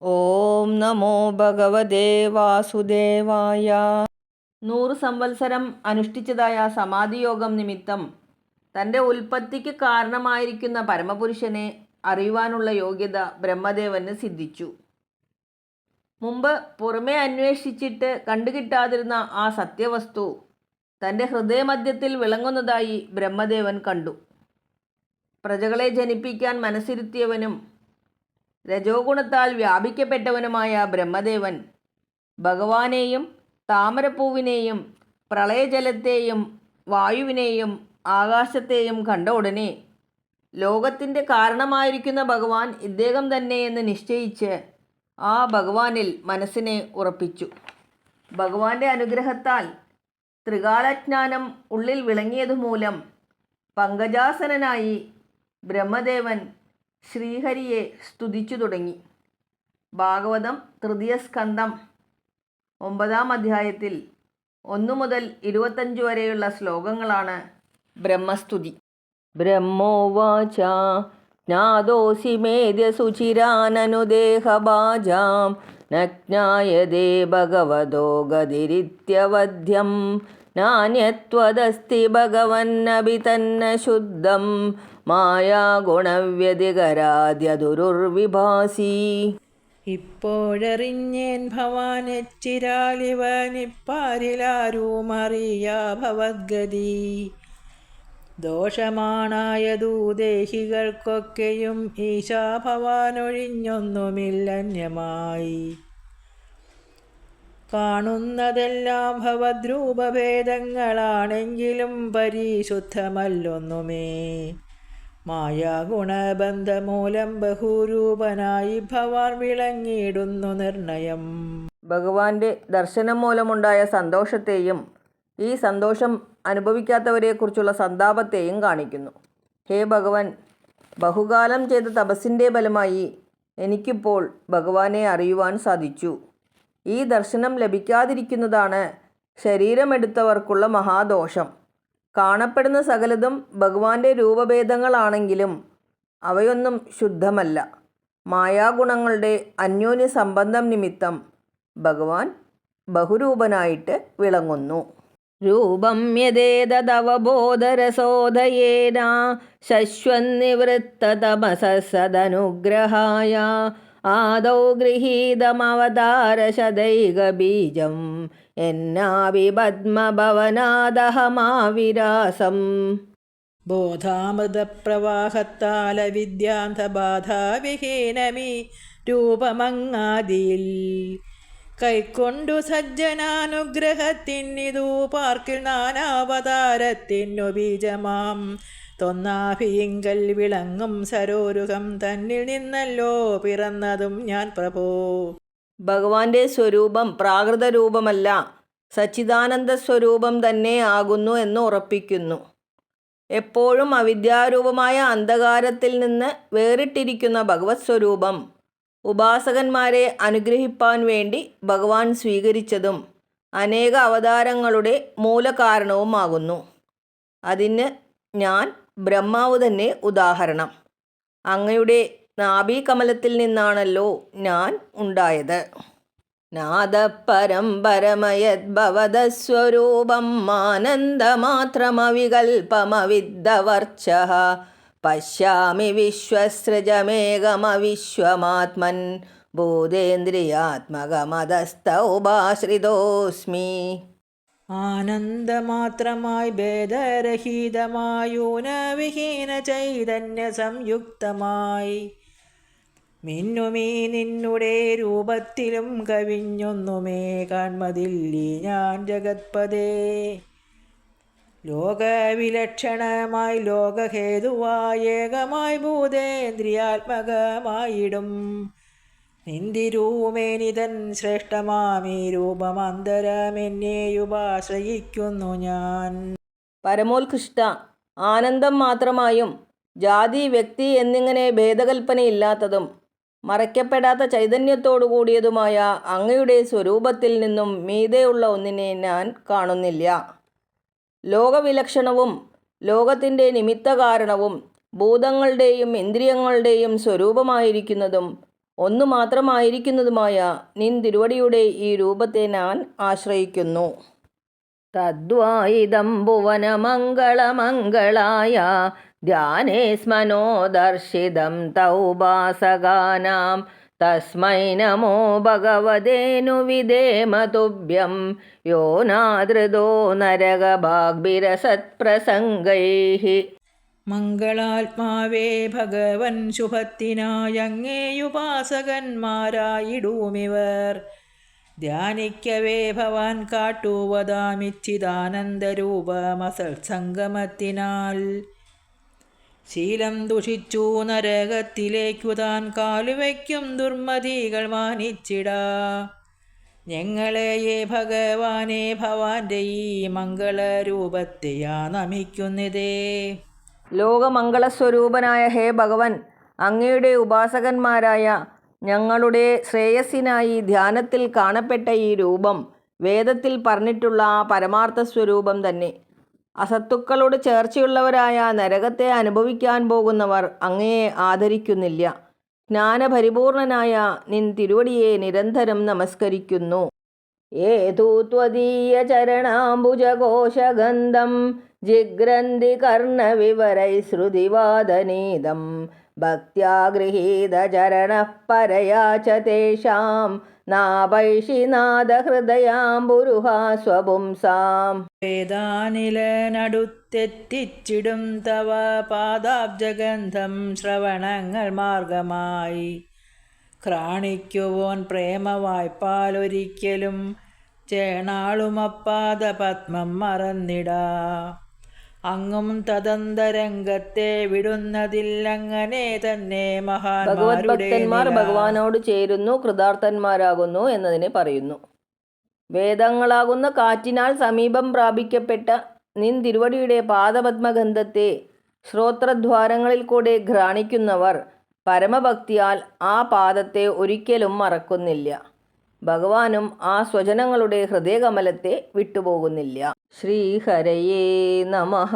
ഓം നമോ ഭഗവതേ വാസുദേവായ. 100 സംവത്സരം അനുഷ്ഠിച്ചതായ സമാധിയോഗം നിമിത്തം തൻ്റെ ഉൽപ്പത്തിക്ക് കാരണമായിരിക്കുന്ന പരമപുരുഷനെ അറിയുവാനുള്ള യോഗ്യത ബ്രഹ്മദേവന് സിദ്ധിച്ചു. മുമ്പ് പുറമേ അന്വേഷിച്ചിട്ട് കണ്ടുകിട്ടാതിരുന്ന ആ സത്യവസ്തു തൻ്റെ ഹൃദയമധ്യത്തിൽ വിളങ്ങുന്നതായി ബ്രഹ്മദേവൻ കണ്ടു. പ്രജകളെ ജനിപ്പിക്കാൻ മനസ്സിരുത്തിയവനും രജോഗുണത്താൽ വ്യാപിക്കപ്പെട്ടവനുമായ ബ്രഹ്മദേവൻ ഭഗവാനെയും താമരപ്പൂവിനെയും പ്രളയജലത്തെയും വായുവിനെയും ആകാശത്തെയും കണ്ട ഉടനെ ലോകത്തിൻ്റെ കാരണമായിരിക്കുന്ന ഭഗവാൻ ഇദ്ദേഹം തന്നെയെന്ന് നിശ്ചയിച്ച് ആ ഭഗവാനിൽ മനസ്സിനെ ഉറപ്പിച്ചു. ഭഗവാന്റെ അനുഗ്രഹത്താൽ ത്രികാലജ്ഞാനം ഉള്ളിൽ വിളങ്ങിയതുമൂലം പങ്കജാസനനായി ബ്രഹ്മദേവൻ ശ്രീഹരിയെ സ്തുതിച്ചു തുടങ്ങി. ഭാഗവതം തൃതീയ സ്കന്ധം 9-ാം അധ്യായത്തിൽ 1 മുതൽ 25 വരെയുള്ള ശ്ലോകങ്ങളാണ് ബ്രഹ്മസ്തുതി. ബ്രഹ്മോവാച ജ്ഞാതോസി മേദ്യ സുചിരാനനുദേഹഭാജാം നജ്ഞായതേ ഭഗവതോ ഗതിരിത്യവധ്യം നാന്യത്വദസ്തി ഭഗവന്നഭി തന്ന ശുദ്ധം മായാഗുണവ്യതികരാദ്യദുരുർവിഭാസി. ഇപ്പോഴറിഞ്ഞേൻ ഭവാനെച്ചിരാലിവനിപ്പാരിലാരുമറിയാ ഭവദ്ഗതി. ദോഷമാണായതു ദേഹികൾക്കൊക്കെയും ഈശാ ഭവാനൊഴിഞ്ഞൊന്നുമില്ലന്യമായി. കാണുന്നതെല്ലാം ഭവദ്രൂപഭേദങ്ങളാണെങ്കിലും പരിശുദ്ധമല്ലൊന്നുമേ. മായാഗുണബന്ധമൂലം ബഹുരൂപനായി ഭവാൻ വിളങ്ങിയിടുന്നു നിർണയം. ഭഗവാന്റെ ദർശനം മൂലമുണ്ടായ സന്തോഷത്തെയും ഈ സന്തോഷം അനുഭവിക്കാത്തവരെക്കുറിച്ചുള്ള സന്താപത്തെയും കാണിക്കുന്നു. ഹേ ഭഗവൻ, ബഹുകാലം ചെയ്ത തപസ്സിൻ്റെ ഫലമായി എനിക്കിപ്പോൾ ഭഗവാനെ അറിയുവാൻ സാധിച്ചു. ഈ ദർശനം ലഭിക്കാതിരിക്കുന്നതാണ് ശരീരമെടുത്തവർക്കുള്ള മഹാദോഷം. കാണപ്പെടുന്ന സകലതും ഭഗവാന്റെ രൂപഭേദങ്ങളാണെങ്കിലും അവയൊന്നും ശുദ്ധമല്ല. മായാഗുണങ്ങളുടെ അന്യോന്യ സംബന്ധം നിമിത്തം ഭഗവാൻ ബഹുരൂപനായിട്ട് വിളങ്ങുന്നു. രൂപം യദേതദവബോധരസോദയേന ശശ്വന്നിവൃത്തതമസദനുഗ്രഹായ ആദൗ ഗൃഹീതമവതാരശദൈകബീജം എന്നാവിപദ്മഭവനാദഹമാവിരാസം. ബോധാമൃതപ്രവാഹത്താല വിദ്യാന്തബാധാവിഹീനമീ രൂപമങ്ങാദിയിൽ കൈക്കൊണ്ടു സജ്ജനാനുഗ്രഹത്തിനിതു പാർക്കിൽ നാനാവതാരത്തിനു ബീജമാം തൊന്നാഭിയിങ്കൽ വിളങ്ങും സരോരുഹം തന്നിൽ നിന്നല്ലോ പിറന്നതും ഞാൻ പ്രഭോ. ഭഗവാന്റെ സ്വരൂപം പ്രാകൃത രൂപമല്ല, സച്ചിദാനന്ദ സ്വരൂപം തന്നെ ആകുന്നു എന്ന് ഉറപ്പിക്കുന്നു. എപ്പോഴും അവിദ്യാരൂപമായ അന്ധകാരത്തിൽ നിന്ന് വേറിട്ടിരിക്കുന്ന ഭഗവത് സ്വരൂപം ഉപാസകന്മാരെ അനുഗ്രഹിപ്പാൻ വേണ്ടി ഭഗവാൻ സ്വീകരിച്ചതും അനേക അവതാരങ്ങളുടെ മൂലകാരണവുമാകുന്നു. അതിന് ഞാൻ ബ്രഹ്മാവ് തന്നെ ഉദാഹരണം. അങ്ങയുടെ നാഭീകമലത്തിൽ നിന്നാണല്ലോ ഞാൻ ഉണ്ടായത്. നാദപരംപരമയദ്ഭവതസ്വരൂപം ആനന്ദമാത്രമവികൽപമവിദ്ദവർച്ചഃ പശ്യാമി വിശ്വസൃജമേകമവിശ്വമാത്മൻ ഭൂതേന്ദ്രിയാത്മകമതസ്ഥ ഉപാശ്രിതോസ്മി. ആനന്ദമാത്രമായി ഭേദരഹിതമായൂനവിഹീന ചൈതന്യ സംയുക്തമായി മിന്നുമീ നിന്നുടെ രൂപത്തിലും കവിഞ്ഞൊന്നുമേ കാൺമതില്ലീ ഞാൻ ജഗത്പദേ. ലോകവിലക്ഷണമായി ലോകഹേതുവായി ഏകമായി ഭൂതേന്ദ്രിയാത്മകമായിടും നിന്തിരൂമേനിതൻ ശ്രേഷ്ഠമാമീ രൂപമന്തരമെന്നെയുപാശ്രയിക്കുന്നു ഞാൻ. പരമോത്കൃഷ്ട ആനന്ദം മാത്രമായും ജാതി വ്യക്തി എന്നിങ്ങനെ ഭേദകൽപ്പനയില്ലാത്തതും മറയ്ക്കപ്പെടാത്ത ചൈതന്യത്തോടു കൂടിയതുമായ അങ്ങയുടെ സ്വരൂപത്തിൽ നിന്നും മീതെയുള്ള ഒന്നിനെ ഞാൻ കാണുന്നില്ല. ലോകവിലക്ഷണവും ലോകത്തിൻ്റെ നിമിത്ത കാരണവും ഭൂതങ്ങളുടെയും ഇന്ദ്രിയങ്ങളുടെയും സ്വരൂപമായിരിക്കുന്നതും ഒന്നു മാത്രമായിരിക്കുന്നതുമായ നിൻ തിരുവടിയുടെ ഈ രൂപത്തെ ഞാൻ ആശ്രയിക്കുന്നു. തദ്വായിദം ഭുവനമംഗളമംഗളായ ധ്യാനേസ്മനോദർശിതം തൗപാസകാനാം തസ്മൈ നമോ ഭഗവതേനു വിധേമ തുഭ്യം യോ നാദൃതോ നരകഭാഗ്ഭിരസത്പ്രസംഗൈഃ. മംഗളാത്മാവേ ഭഗവൻ ശുഭത്തിനായങ്ങേയുപാസകന്മാരായിടൂമിവർ ധ്യാനിക്കവേ ഭവാൻ കാട്ടുവതാമിച്ഛിദാനന്ദരൂപമസത്സംഗമത്തിനാൽ ശീലം ദുഷിച്ചു നരകത്തിലേക്കു താൻ കാലുവയ്ക്കും ദുർമതികൾ മാനിച്ചിടാ. ഞങ്ങളെയേ ഭഗവാനെ ഭവാന്റെ ഈ മംഗളരൂപത്തെയാ നമിക്കുന്നിതേ. ലോകമംഗളസ്വരൂപനായ ഹേ ഭഗവൻ, അങ്ങയുടെ ഉപാസകന്മാരായ ഞങ്ങളുടെ ശ്രേയസ്സിനായി ധ്യാനത്തിൽ കാണപ്പെട്ട ഈ രൂപം വേദത്തിൽ പറഞ്ഞിട്ടുള്ള ആ പരമാർത്ഥ സ്വരൂപം തന്നെ. അസത്തുക്കളോട് ചേർച്ചയുള്ളവരായ നരകത്തെ അനുഭവിക്കാൻ പോകുന്നവർ അങ്ങയെ ആദരിക്കുന്നില്ല. ജ്ഞാനപരിപൂർണനായ നിൻ തിരുവടിയെ നിരന്തരം നമസ്കരിക്കുന്നു. ഏതു ത്വദീയ ചരണാംബുജകോശഗന്ധം ജിഗ്രന്ഥി കർണവിവരൈശ്രുതിവാദനീദം ഭക്ത്യാ ഗൃഹീതചരണഃ പരയാ ച തേഷാം നാപൈഷി നാദഹൃദയാംബുരുഹാ സ്വപുംസാം. വേദാനിലനടുത്തെത്തിച്ചിടും തവ പാദാബ്ജഗന്ധം ശ്രവണങ്ങൾ മാർഗമായി ക്രാണിക്കുവോൻ പ്രേമവായ്പാലൊരിക്കലും ചേണാളുമപ്പാദ പത്മം മറന്നിടാ. അങ്ങും തദന്തരംഗത്തെ വിടുന്നതില്ലങ്ങനെ തന്നെ ഭഗവത് ഭക്തന്മാർ ഭഗവാനോട് ചേരുന്നു, കൃതാർത്ഥന്മാരാകുന്നു എന്നതിനെ പറയുന്നു. വേദങ്ങളാകുന്ന കാറ്റിനാൽ സമീപം പ്രാപിക്കപ്പെട്ട നിൻ തിരുവടിയുടെ പാദപത്മഗന്ധത്തെ ശ്രോത്രദ്വാരങ്ങളിൽ കൂടെ ഘ്രാണിക്കുന്നവർ പരമഭക്തിയാൽ ആ പാദത്തെ ഒരിക്കലും മറക്കുന്നില്ല. ഭഗവാനും ആ സ്വജനങ്ങളുടെ ഹൃദയകമലത്തെ വിട്ടുപോകുന്നില്ല. ശ്രീഹരയേ നമഃ.